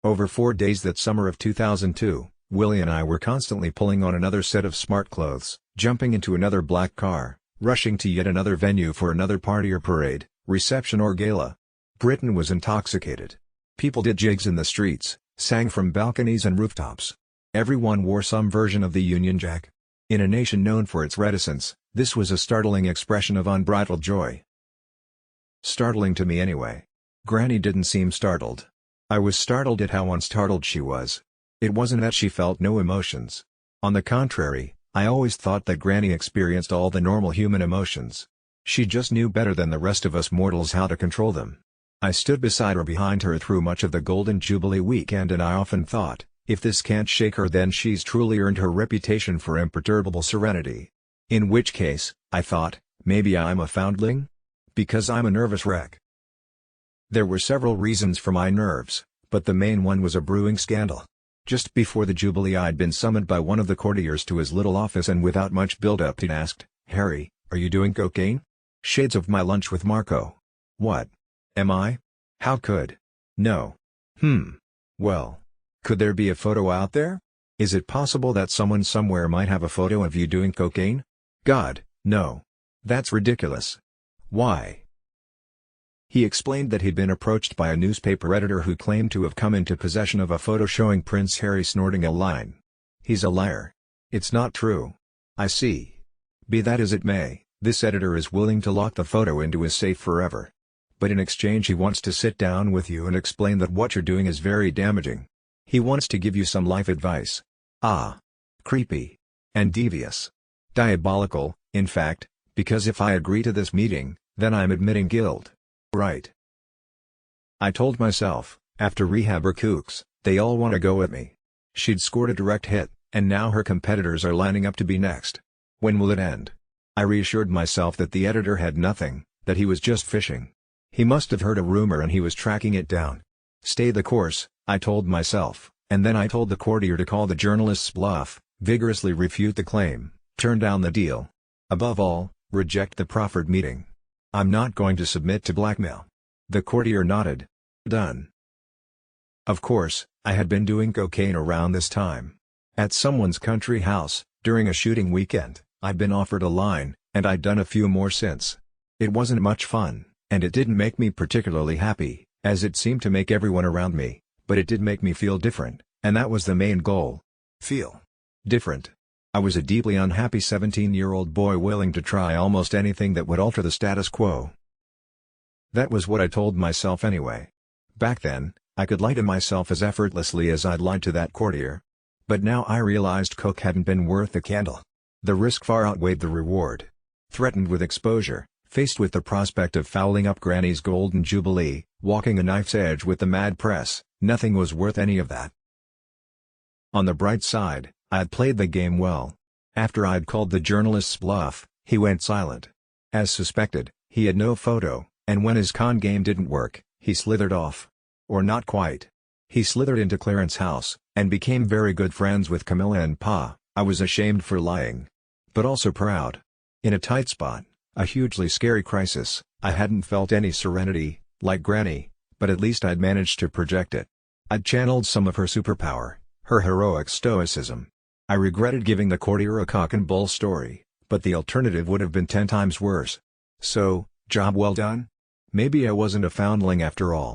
Over 4 days that summer of 2002, Willie and I were constantly pulling on another set of smart clothes, jumping into another black car, rushing to yet another venue for another party or parade, reception or gala. Britain was intoxicated. People did jigs in the streets, sang from balconies and rooftops. Everyone wore some version of the Union Jack. In a nation known for its reticence, this was a startling expression of unbridled joy. Startling to me anyway. Granny didn't seem startled. I was startled at how unstartled she was. It wasn't that she felt no emotions. On the contrary, I always thought that Granny experienced all the normal human emotions. She just knew better than the rest of us mortals how to control them. I stood beside or behind her through much of the Golden Jubilee weekend, and I often thought, if this can't shake her, then she's truly earned her reputation for imperturbable serenity. In which case, I thought, maybe I'm a foundling? Because I'm a nervous wreck. There were several reasons for my nerves, but the main one was a brewing scandal. Just before the Jubilee, I'd been summoned by one of the courtiers to his little office, and without much build-up he'd asked, "Harry, are you doing cocaine?" Shades of my lunch with Marco. What? Am I? How could? No. Well. Could there be a photo out there? Is it possible that someone somewhere might have a photo of you doing cocaine? God, no. That's ridiculous. Why? He explained that he'd been approached by a newspaper editor who claimed to have come into possession of a photo showing Prince Harry snorting a line. He's a liar. It's not true. I see. Be that as it may, this editor is willing to lock the photo into his safe forever. But in exchange he wants to sit down with you and explain that what you're doing is very damaging. He wants to give you some life advice. Ah. Creepy. And devious. Diabolical, in fact, because if I agree to this meeting, then I'm admitting guilt. Right. I told myself, after rehab or kooks, they all want to go at me. She'd scored a direct hit, and now her competitors are lining up to be next. When will it end? I reassured myself that the editor had nothing, that he was just fishing. He must have heard a rumor and he was tracking it down. Stay the course, I told myself, and then I told the courtier to call the journalist's bluff, vigorously refute the claim, turn down the deal. Above all, reject the proffered meeting. I'm not going to submit to blackmail. The courtier nodded. Done. Of course, I had been doing cocaine around this time. At someone's country house, during a shooting weekend, I'd been offered a line, and I'd done a few more since. It wasn't much fun, and it didn't make me particularly happy, as it seemed to make everyone around me, but it did make me feel different, and that was the main goal. Feel different. I was a deeply unhappy 17-year-old boy willing to try almost anything that would alter the status quo. That was what I told myself anyway. Back then, I could lie to myself as effortlessly as I'd lied to that courtier. But now I realized coke hadn't been worth the candle. The risk far outweighed the reward. Threatened with exposure, faced with the prospect of fouling up Granny's Golden Jubilee, walking a knife's edge with the mad press, nothing was worth any of that. On the bright side, I'd played the game well. After I'd called the journalist's bluff, he went silent. As suspected, he had no photo, and when his con game didn't work, he slithered off. Or not quite. He slithered into Clarence's house, and became very good friends with Camilla and Pa. I was ashamed for lying. But also proud. In a tight spot, a hugely scary crisis, I hadn't felt any serenity, like Granny, but at least I'd managed to project it. I'd channeled some of her superpower, her heroic stoicism. I regretted giving the courtier a cock and bull story, but the alternative would have been 10 times worse. So, job well done? Maybe I wasn't a foundling after all.